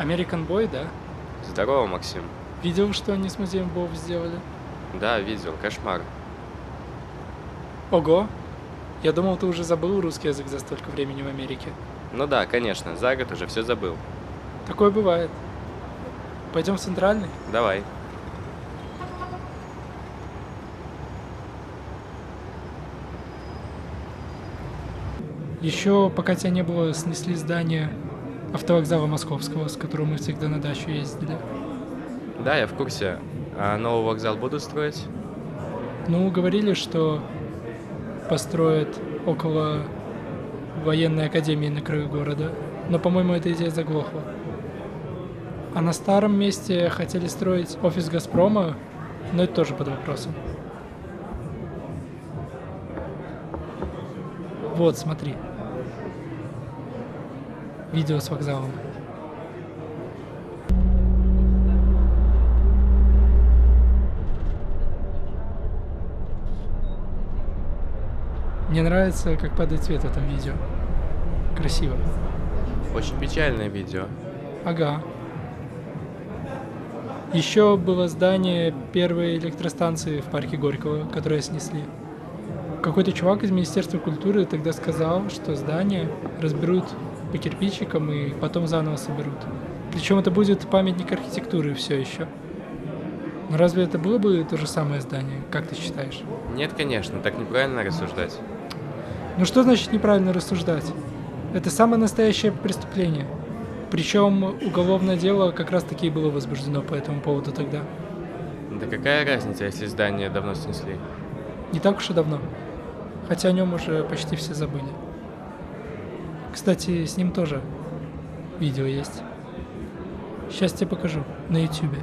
American Boy, да? Здорово, Максим. Видел, что они с музеем Бов сделали? Да, видел, кошмар. Ого! Я думал, ты уже забыл русский язык за столько времени в Америке. Ну да, конечно, за год уже все забыл. Такое бывает. Пойдем в Центральный? Давай. Еще, пока тебя не было, снесли здание автовокзала Московского, с которого мы всегда на дачу ездили. Да, я в курсе. А новый вокзал будут строить? Ну, говорили, что построят около военной академии на краю города, но, по-моему, эта идея заглохла. А на старом месте хотели строить офис Газпрома, но это тоже под вопросом. Вот, смотри. Видео с вокзалом. Мне нравится, как падает свет в этом видео. Красиво. Очень печальное видео. Ага. Еще было здание первой электростанции в парке Горького, которое снесли. Какой-то чувак из Министерства культуры тогда сказал, что здание разберут по кирпичикам и потом заново соберут. Причем это будет памятник архитектуры все еще. Но разве это было бы то же самое здание, как ты считаешь? Нет, конечно, так неправильно рассуждать. Ну что значит неправильно рассуждать? Это самое настоящее преступление. Причем уголовное дело как раз таки и было возбуждено по этому поводу тогда. Да какая разница, если здание давно снесли? Не так уж и давно. Хотя о нем уже почти все забыли. Кстати, с ним тоже видео есть. Сейчас тебе покажу на ютубе.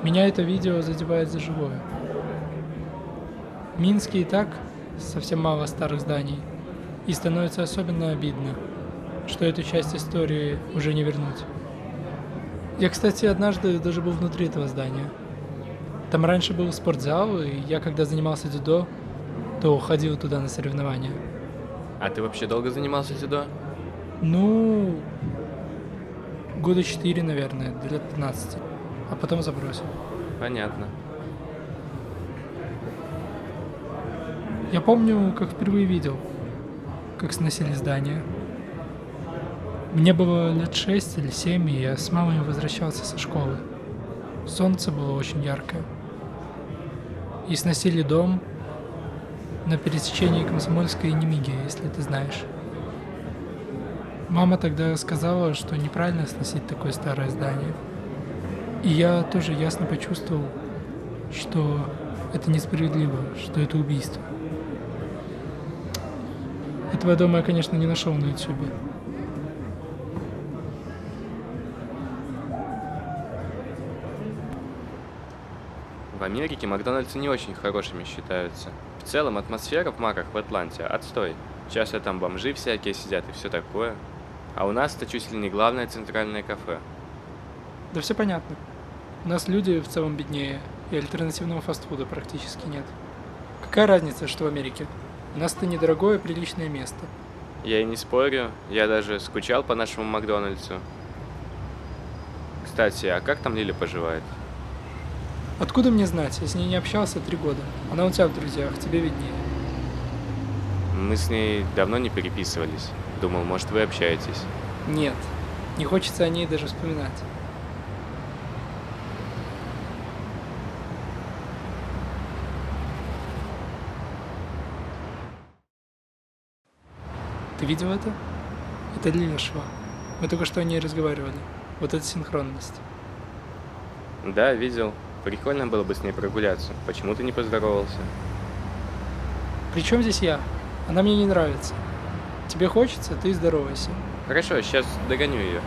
Меня это видео задевает за живое. В Минске и так совсем мало старых зданий, и становится особенно обидно, что эту часть истории уже не вернуть. Я, кстати, однажды даже был внутри этого здания. Там раньше был спортзал, и я, когда занимался дзюдо, то ходил туда на соревнования. А ты вообще долго занимался дзюдо? Ну, года 4, наверное, до лет 15. А потом забросил. Понятно. Я помню, как впервые видел, как сносили здание. Мне было лет 6 или 7, и я с мамой возвращался со школы. Солнце было очень яркое. И сносили дом на пересечении Комсомольской и Немиги, если ты знаешь. Мама тогда сказала, что неправильно сносить такое старое здание. И я тоже ясно почувствовал, что это несправедливо, что это убийство. Этого дома я, конечно, не нашел на ютубе. В Америке Макдональдсы не очень хорошими считаются. В целом атмосфера в Маках в Атланте отстой. Часто там бомжи всякие сидят и все такое. А у нас это чуть ли не главное центральное кафе. Да все понятно. У нас люди в целом беднее, и альтернативного фастфуда практически нет. Какая разница, что в Америке? У нас это недорогое, приличное место. Я и не спорю, я даже скучал по нашему Макдональдсу. Кстати, а как там Лиля поживает? Откуда мне знать? Я с ней не общался 3 года. Она у тебя в друзьях, тебе виднее. Мы с ней давно не переписывались. Думал, может, вы общаетесь. Нет, не хочется о ней даже вспоминать. Ты видел это? Это Лиля шла. Мы только что о ней разговаривали. Вот это синхронность. Да, видел. Прикольно было бы с ней прогуляться. Почему ты не поздоровался? Причем здесь я? Она мне не нравится. Тебе хочется, ты здоровайся. Хорошо, сейчас догоню ее.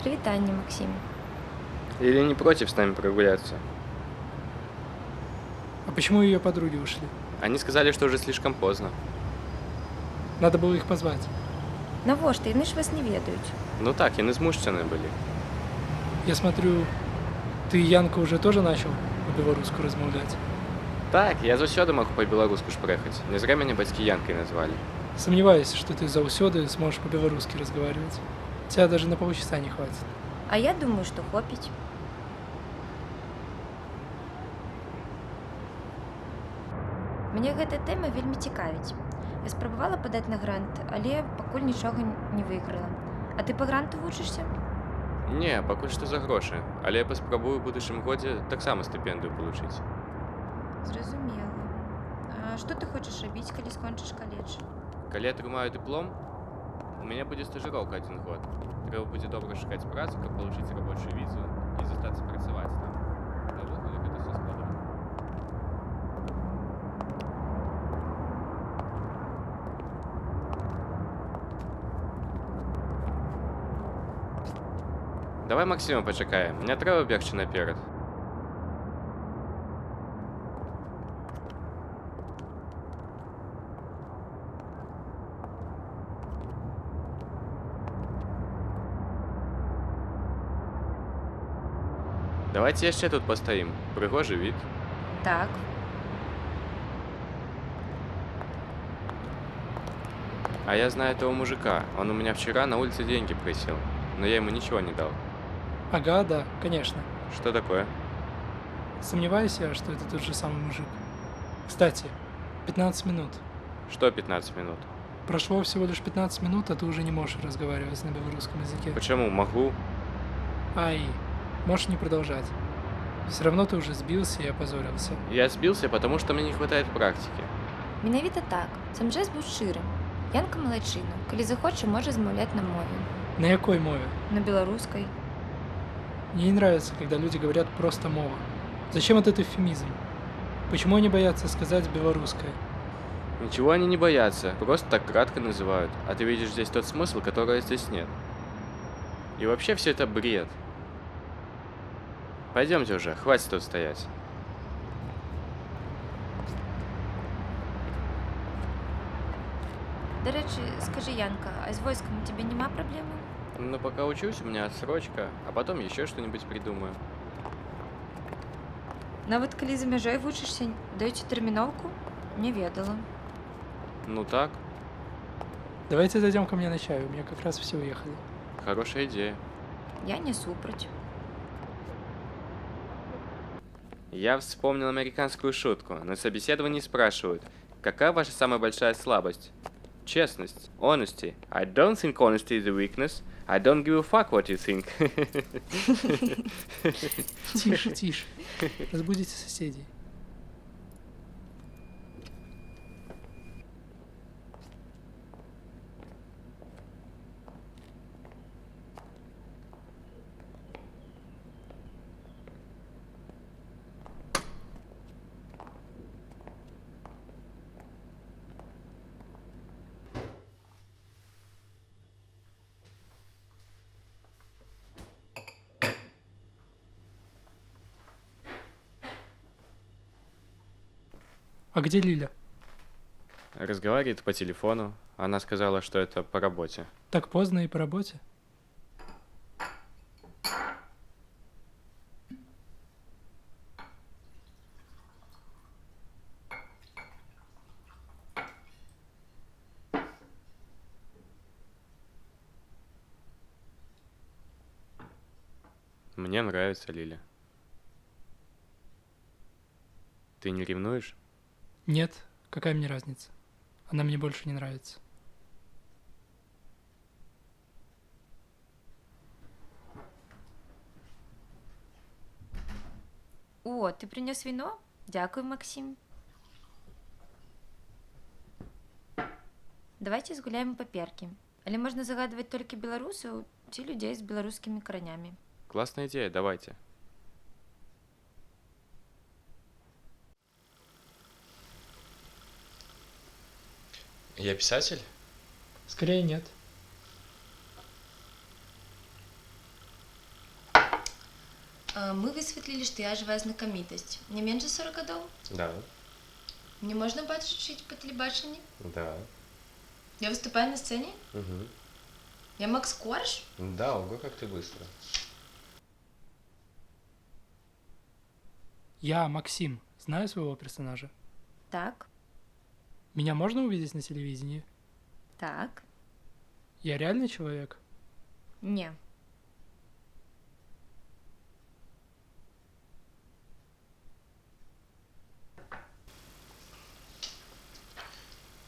Привітання, Максим. Или не против с нами прогуляться? А почему ее подруги ушли? Они сказали, что уже слишком поздно. Надо было их позвать. Навошта? Яны ж вас не ведаюць. Ну так, яны змушчаны были. Я смотрю, ты, Янка, уже тоже начал по-белорусски размовлять. Так, я заўсёды магу па-беларуску шпрэхаць. Не зря мяне бацькі Янкай назвалі. Сомневаюсь, что ты заўсёды сможешь по-белорусски разговаривать. Тебя даже на полчаса не хватит. А я думаю, што хопіць. Мне гэта тэма вельмі цікавіць. Я спрабавала падаць на грант, але пакуль нічога не выйграла. А ты па гранту вучышся? Не, пакуль што за грошы, але я паспрабую ў будучым годзе таксама стыпендыю получыць. Зразумела. А што ты хочаш рабіць, калі скончыш каледж? Калі атрымаю дыплом, у мяне будзе стажыроўка 1 год. Трэба будзе добра шукаць працу, каб получыць рабочую візу і застацца працаваць там. Навогуле гэта ўсё складана. Давай Максима пачакаем, не трэба бегчы наперад. Давайте яшчэ тут пастаім. Прыгожы від. Так. А я знаю этого мужика. Он у меня вчера на улице деньги просил, но я ему ничего не дал. Ага, да, конечно. Что такое? Сомневаюсь я, что это тот же самый мужик. Кстати, 15 минут. Что 15 минут? Прошло всего лишь 15 минут, а ты уже не можешь разговаривать на белорусском языке. Почему? Могу. Ай, можешь не продолжать. Все равно ты уже сбился и опозорился. Я сбился, потому что мне не хватает практики. Менавіта так. Сам жэст быў шчырым. Янка малайчына. Калі захоча, можа змаўляць на мове. На якой мове? На беларускай. Мне не нравится, когда люди говорят просто мова. Зачем этот эвфемизм? Почему они боятся сказать белорусское? Ничего они не боятся, просто так кратко называют. А ты видишь здесь тот смысл, которого здесь нет. И вообще все это бред. Пойдемте уже, хватит тут стоять. До рэчы, скажи, Янка, а з войскам у тебя няма праблемы? Но пока учусь, у меня отсрочка, а потом еще что-нибудь придумаю. Нават калі за мяжой вучышся, даюць тэрміноўку? Не ведала. Ну так, Давайте зайдем ко мне на чай, у меня как раз все уехали. хорошая идея. Я не супраць. Я вспомнил американскую шутку. На собеседовании спрашивают, какая ваша самая большая слабость? Честность. Honesty. I don't think honesty is a weakness. I don't give a fuck what you think. Тише, тише. Разбудите соседей. А где Лиля? Разговаривает по телефону. Она сказала, что это по работе. Так поздно и по работе? Мне нравится Лиля. Ты не ревнуешь? Нет, какая мне разница? Она мне больше не нравится. О, ти приніс віно? Дякую, Максим. Давайте згуляємо паперки. Але можна загадувати тільки білорусів чи людей з білоруськими коренями. Классная идея, давайте. Я писатель? Скорее нет. Мы высветлили, что я живая знакомитость. Не меньше 40 годов? Да. Мне можно бачить по телебачению? Да. Я выступаю на сцене? Угу. Я Макс Корж? Да, ого, как ты быстро. Я Максим. Знаю своего персонажа. Так, Меня можно увидеть на телевидении? так. Я реальный человек? Не.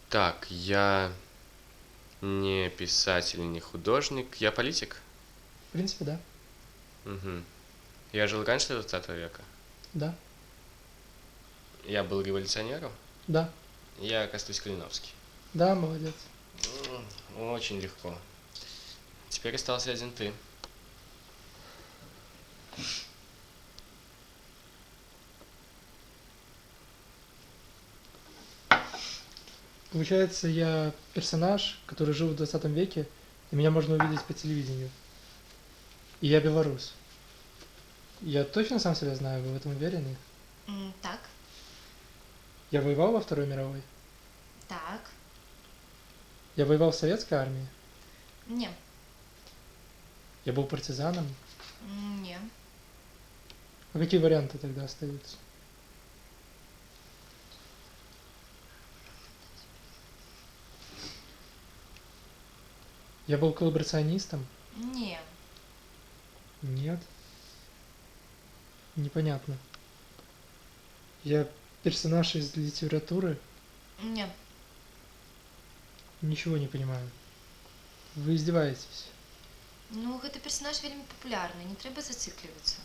Так, я не писатель, не художник, я политик. В принципе, да. Угу. Я жил раньше 20 века. Да. Я был революционером. Да. Я Костусь Калиновский. Да, молодец. Очень легко. Теперь остался один ты. Получается, я персонаж, который жил в 20 веке, и меня можно увидеть по телевидению. И я белорус. Я точно сам себя знаю, вы в этом уверены? Так, Я воевал во Второй мировой. так. Я воевал в советской армии. Не. Я был партизаном. Не. А какие варианты тогда остаются? Я был коллаборационистом? Не. Нет. Непонятно. Я персонаж из литературы? Не. Ничего не понимаю. Вы издеваетесь? Ну, гэты персонаж вельмі папулярны, не трэба зациклівацца.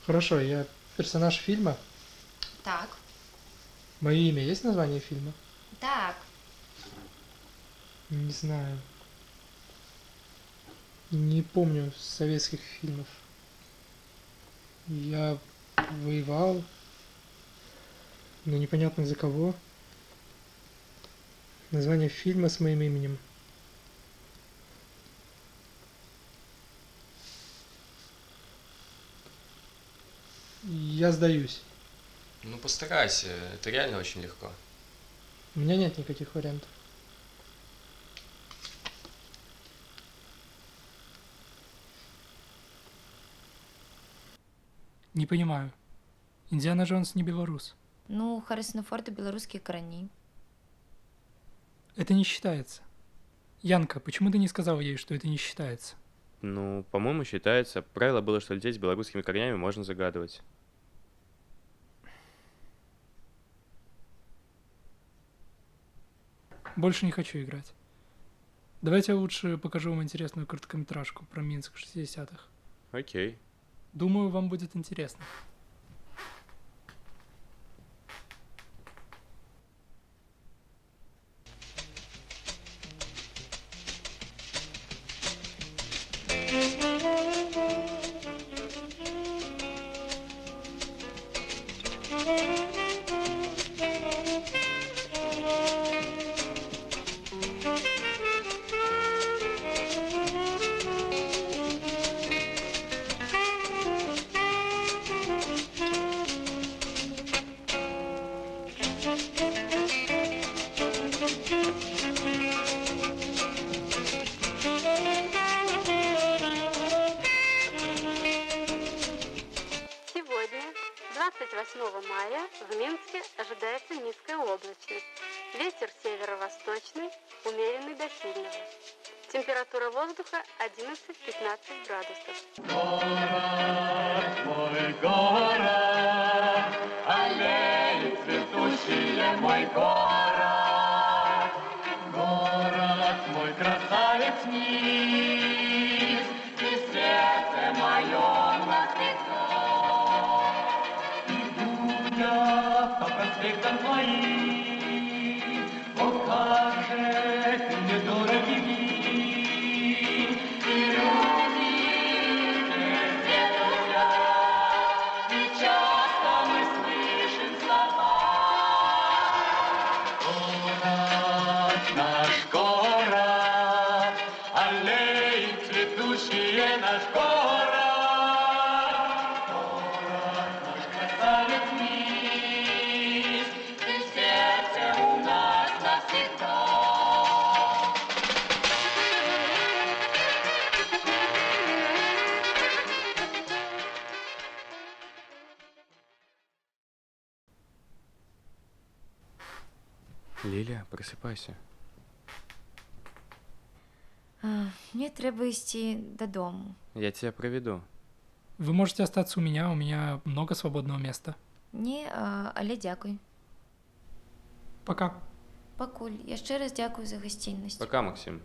Хорошо, я персонаж фильма. Так, Мое имя есть название фильма? так. Не знаю. Не помню советских фильмов. Я воевал, но непонятно за кого. Название фильма с моим именем. Я сдаюсь. Ну постарайся, это реально очень легко. У меня нет никаких вариантов. Не понимаю. Индиана Джонс не белорус. Ну, у Харрисона Форда беларускія карані. Это не считается. Янка, почему ты не сказал ей, что это не считается? Ну, по-моему, считается. Правило было, что людей с белорусскими корнями можно загадывать. Больше не хочу играть. Давайте я лучше покажу вам интересную короткометражку про Минск 60-х. Окей. Думаю, вам будет интересно. 8 мая в Минске ожидается низкая облачность. Ветер северо-восточный, умеренный до сильного. Температура воздуха 11-15 градусов. Мой город, аллеи цветущие, мой город, город мой красавец низ, и сердце мое навсегда. Иду я по проспектам твоим, о, как же ты мне дорог и мил, и люди все друзья, и часто мы слышим слова. Город наш город, аллеи цветущие наш город, город наш красавец мисс, и сердце у нас навсегда. Лілія, просипайся. Мне треба ісці додому. Я тебя проведу. Вы можете остаться у меня много свободного места. Ні, але дякую. Пока. Пакуль, я ще раз дякую за гостинність. Пока, Максим.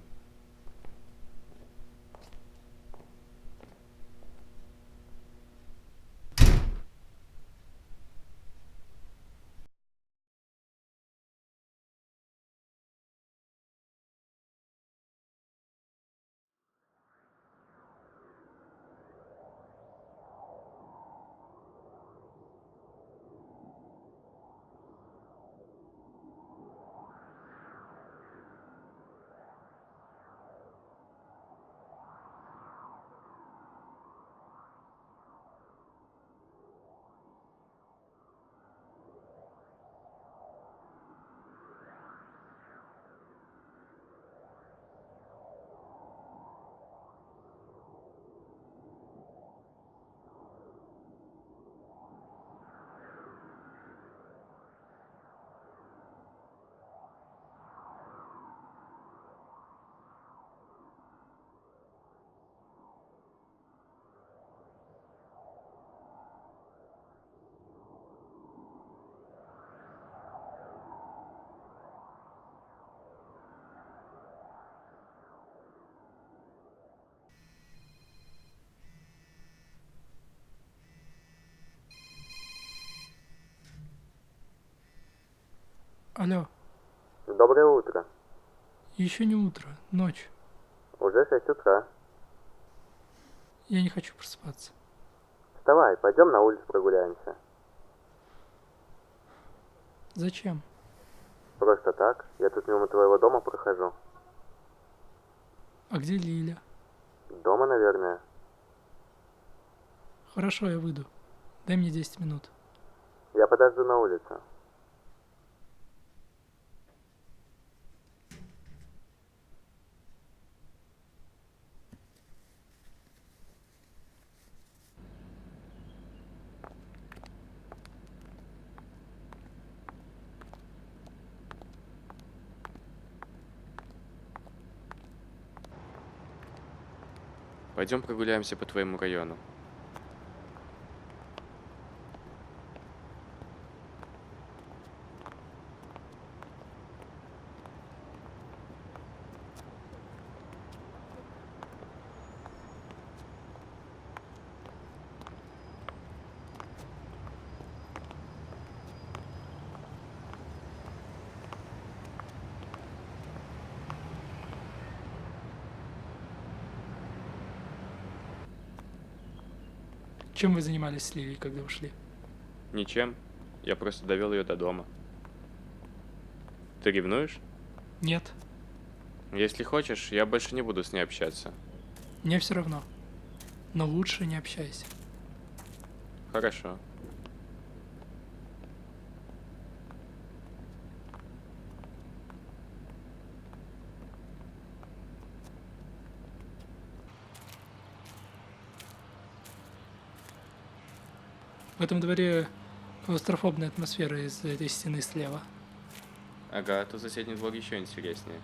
Алло, Доброе утро. еще не утро, ночь. Уже 6 утра. Я не хочу просыпаться. Вставай, пойдем на улицу прогуляемся. Зачем? Просто так. Я тут мимо твоего дома прохожу. А где Лиля? Дома, наверное. Хорошо, я выйду. Дай мне 10 минут. Я подожду на улице. Пойдем прогуляемся по твоему району. Чем вы занимались с Лилией, когда ушли? Ничем. Я просто довел ее до дома. Ты ревнуешь? Нет, Если хочешь, я больше не буду с ней общаться. мне все равно. Но лучше не общайся. Хорошо. В этом дворе Клаустрофобная атмосфера из этой стены слева. Ага, то соседний двор еще интереснее.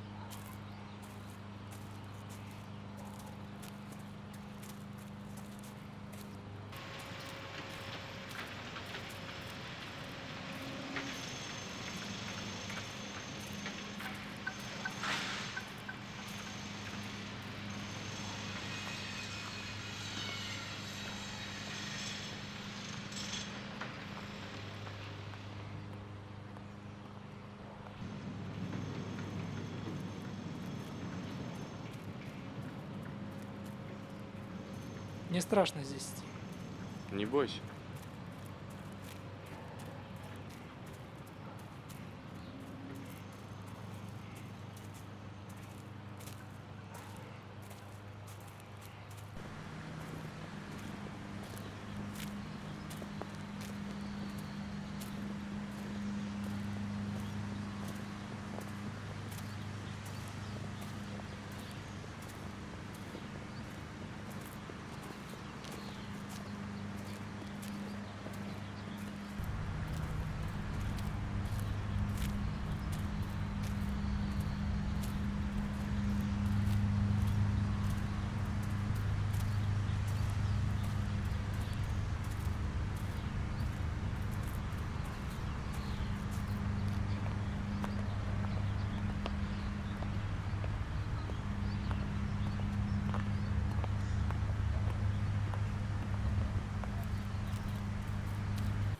Мне страшно здесь идти. Не бойся.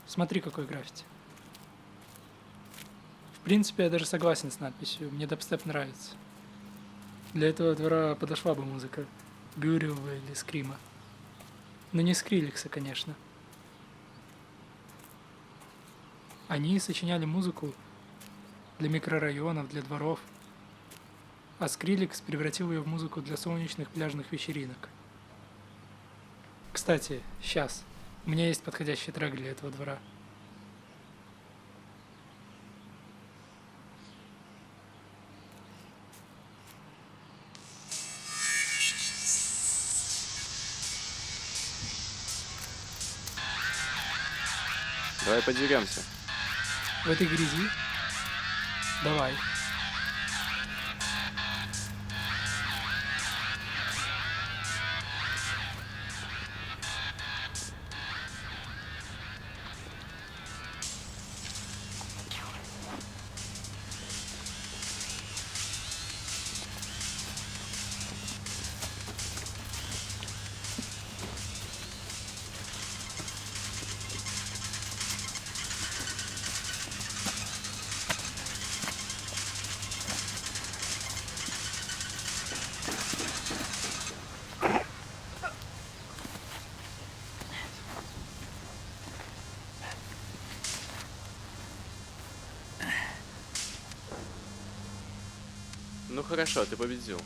Смотри, какой граффити. В принципе, я даже согласен с надписью. Мне дабстеп нравится. Для этого двора подошла бы музыка Бюрилова или Скрима. Но не Скриликса, конечно. Они сочиняли музыку для микрорайонов, для дворов. А Скриликс превратил ее в музыку для солнечных пляжных вечеринок. Кстати, сейчас. У меня есть подходящий трек для этого двора. Давай подеремся. В этой грязи? Давай. Ну хорошо, ты победил.